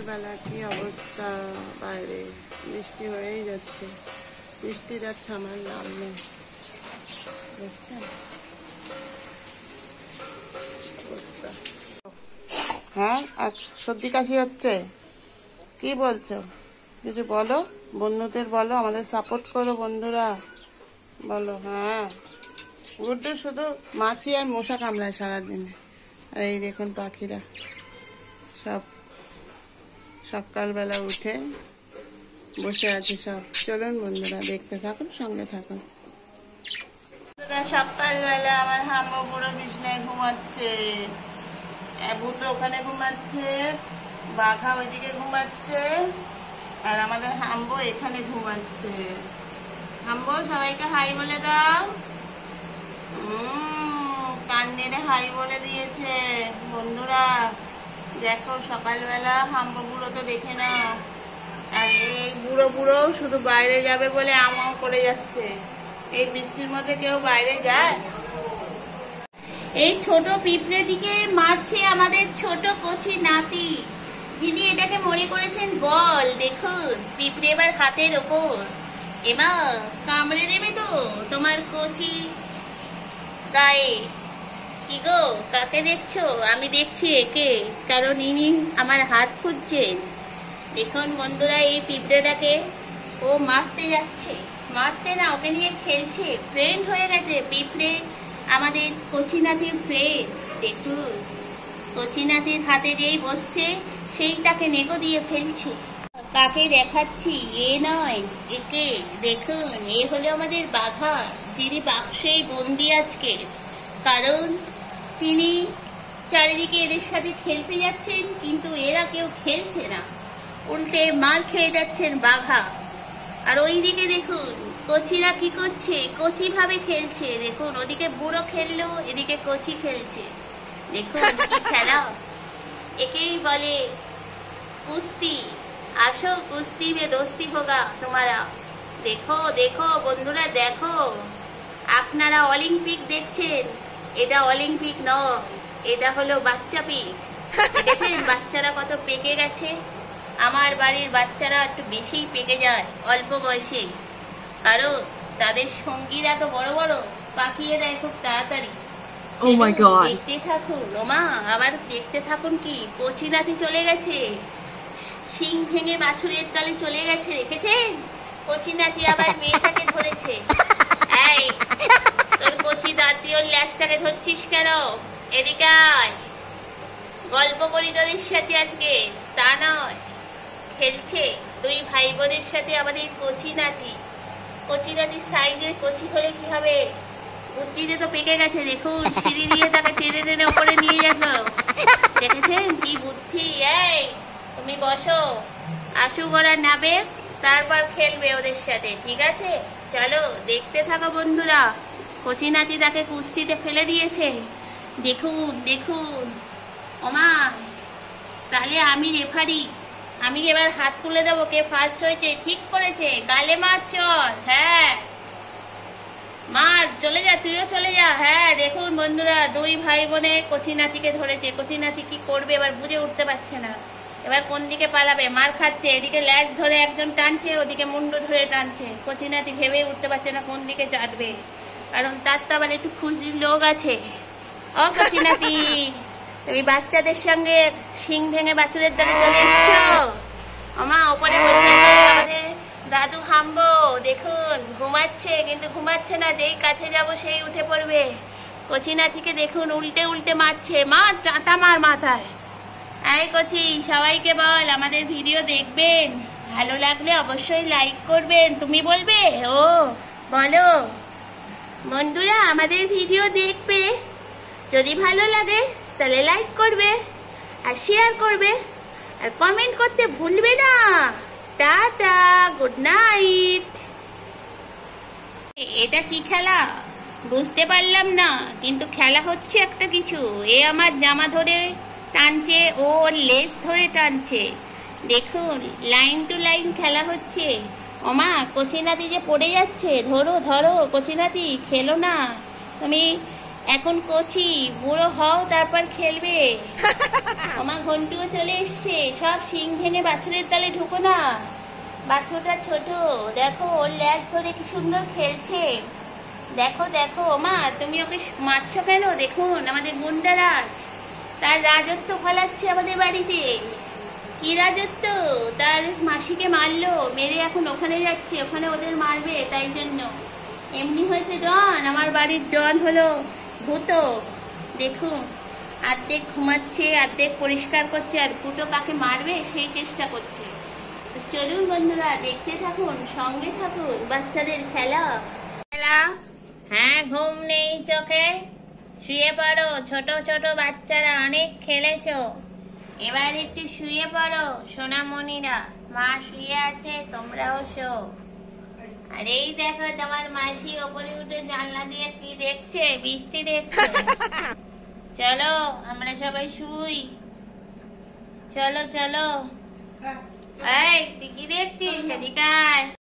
সকালবেলা কি অবস্থা, বাইরে বৃষ্টি হয়েই যাচ্ছে, বৃষ্টির আর থামার নাম নেই। হ্যাঁ, আর সর্দি কাশি হচ্ছে, কি বলছো? কিছু বলো, বন্ধুদের বলো, আমাদের সাপোর্ট করো বন্ধুরা, বলো। হ্যাঁ, গুড্ডু শুধু মাছি আর মশা কামড়ায় সারাদিনে। আর এই দেখুন পাখিরা সব সকালবেলা উঠে বসে আছে সব। চলুন বন্ধুরা, দেখতে থাকুন, সঙ্গে থাকুন। সকালবেলা আমার হাম্বু পুরো বিছনায় ঘুমাচ্ছে, ভূত ওখানে ঘুমাচ্ছে, বাঘা ওইদিকে ঘুমাচ্ছে, আর আমাদের হাম্বু এখানে ঘুমাচ্ছে। হাম্বু, সবাইকে হাই বলে দাও। কান্নেরে হাই বলে দিয়েছে। বন্ধুরা দেখো, সকালবেলা হাম্বু বুড়ো তো দেখে না, আর এই বুড়ো বুড়ো শুধু বাইরে যাবে বলে আমাও করে যাচ্ছে। এই বৃষ্টির মধ্যে কেউ বাইরে যায়? এই ছোট পিঁপড়েটিকে মারছে আমাদের ছোট কচি নাতি, যিনি এটাকে মনে করেছেন বল। দেখুন পিঁপড়ে এবার হাতের ওপর, এমা কামড়ে দেবে তো তোমার কচি গায়ে। কি গো, কাকে দেখছো? আমি দেখছি একে, কারণ ইনি আমার হাত খুঁজছেন। দেখুন বন্ধুরা, এই পিঁপড়েটাকে ও মারতে যাচ্ছে, মারতে না, ওকে নিয়ে খেলছে, ফ্রেন্ড হয়ে গেছে পিঁপড়ে আমাদের কচি নাতির ফ্রেন্ড। দেখুন কচি নাতির হাতে যেই বসছে সেই তাকে নেগো দিয়ে ফেলছে। কাকে দেখাচ্ছি? এ নয়, একে দেখুন, এ হলো আমাদের বাঘা, যিনি বাক্সেই বন্দি আজকে, কারণ তিনি চারিদিকে এদের সাথে খেলতে যাচ্ছেন, কিন্তু এরা কেউ খেলছে না, উল্টে মার খেয়ে যাচ্ছেন বাঘা। আর ওইদিকে দেখুন কচিরা কি করছে, কচি ভাবে খেলছে। দেখুন ওদিকে বুড়ো খেললো, এদিকে কচি খেলছে। দেখুন কি খেলা, একেই বলে কুস্তি। আসো কুস্তি মে দোস্তি হোগা তোমারা। দেখো দেখো বন্ধুরা, দেখো, আপনারা অলিম্পিক দেখছেন, এটা অলিম্পিক নয়, এটা হলো বাচ্চা পিক। দেখেছেন বাচ্চারা কত পেকে গেছে? আমার বাড়ির বাচ্চারা একটু বেশি পেকে যায় অল্প বয়সে, কারণ তাদের সঙ্গীরা তো বড় বড়, পাকিয়ে দেয় খুব তাড়াতাড়ি। দেখতে থাকুন ওমা, আবার দেখতে থাকুন। কি কচি নাতি চলে গেছে, শিং ভেঙে বাছুরের তলে চলে গেছে, দেখেছেন? কচি নাতি আবার মেয়েটাকে ধরেছে। এই তোর কচি দাঁতি ওর ল্যাজটাকে ধরছিস কেন? এদিকে আয়, গল্প করি তোদের সাথে আজকে। তা নয়, খেলছে দুই ভাই বোনের সাথে আমাদের কচি নাতি। কচি নাতির সাইজের কচি হলে কি হবে, বুদ্ধিতে তো পেকে গেছে। দেখুন সিঁড়ি দিয়ে তাকে টেনে টেনে উপরে নিয়ে যাবো, দেখেছেন কি বুদ্ধি। এই তুমি বসো, আসুক ওরা নাবে, তারপর খেলবে ওদের সাথে, ঠিক আছে? চলো দেখতে থাকো বন্ধুরা। কচি নাতি তাকে কুস্তিতে ফেলে দিয়েছে। দেখুন দেখুন ওমা, তাহলে আমি রেফারি, আমি এবার হাত তুলে দেবো কে ফার্স্ট হয়েছে। ঠিক করেছে, গালে মার চল। হ্যাঁ মার, চলে যা, তুইও চলে যা। হ্যাঁ দেখুন বন্ধুরা, দুই ভাই বোনে কচি নাতিকে ধরেছে। কচি নাতি কি করবে এবার বুঝে উঠতে পারছে না, এবার কোন দিকে পালাবে। মার খাচ্ছে, এদিকে ল্যাজ ধরে একজন টানছে, ওদিকে মুন্ডু ধরে টানছে। কচি নাতি ভেবে উঠতে পারছে না কোন দিকে চাটবে, কারণ তার তো আবার একটু খুশির লোক আছে। ও কচি নাতি, তুমি বাচ্চাদের সঙ্গে শিং ভেঙে বাছুরের দলে চলে এসছো। আমা ওপরে আমাদের দাদু হাম্বো, দেখুন ঘুমাচ্ছে, কিন্তু ঘুমাচ্ছে না, যেই কাছে যাব সেই উঠে পড়বে। কচি নাতিকে দেখুন উল্টে উল্টে মারছে, মার চাটা মার মাথায়। এই কচি, সবাইকে বল আমাদের ভিডিও দেখবেন, ভালো লাগলে অবশ্যই লাইক করবেন। তুমি বলবে? ও বলো বন্ধুরা, আমাদের ভিডিও দেখবে, যদি ভালো লাগে তাহলে লাইক করবে আর শেয়ার করবে আর কমেন্ট করতে ভুলবে না। Tata, good night. এটা কি খেলা বুঝতে পারলাম না, কিন্তু খেলা হচ্ছে একটা কিছু। এ আমার জামা ধরে টানছে, ও লেজ ধরে টানছে। দেখুন লাইন টু লাইন খেলা হচ্ছে। ওমা কচি নাতি যে পড়ে যাচ্ছে, ধরো ধরো কচি নাতি, খেলো না, তুমি এখন কচি, বুড়ো হও তারপর খেলবে। আমার ঘন্টুও চলে এসছে, সব শিং ভেঙে বাছুরের তলে ঢুকো না। বাছুরটা ছোট, দেখো ওর ল্যাজ ধরে কি সুন্দর খেলছে। দেখো দেখো মা, তুমি ওকে মারছো কেন? দেখুন আমাদের গুন্ডারাজ তার রাজত্ব ফলাচ্ছে আমাদের বাড়িতে। কি রাজত্ব? তার মাসিকে মারলো, মেরে এখন ওখানে যাচ্ছে, ওখানে ওদের মারবে, তাই জন্য এমনি হয়েছে ডন। আমার বাড়ির ডন হলো ভূত। দেখুন অর্ধেক ঘুমাচ্ছে, অর্ধেক পরিষ্কার করছে, আর ফুটো কাকে মারবে সেই চেষ্টা করছে। তো চলুন বন্ধুরা, দেখতে থাকুন, সঙ্গে থাকুন। বাচ্চাদের খেলা খেলা। হ্যাঁ, ঘুম নেই চোখে? শুয়ে পড়ো, ছোট ছোট বাচ্চারা অনেক খেলেছো, এবার একটু শুয়ে পড়ো সোনামণিরা। মা শুয়ে আছে, তোমরাও শো। আর এই দেখো তোমার মাসি ওপরে উঠে জানলা দিয়ে কি দেখছে? বৃষ্টি দেখছে। চলো আমরা সবাই শুই, চলো চলো। এই তুই কি দেখছিস? এদিকে আয়।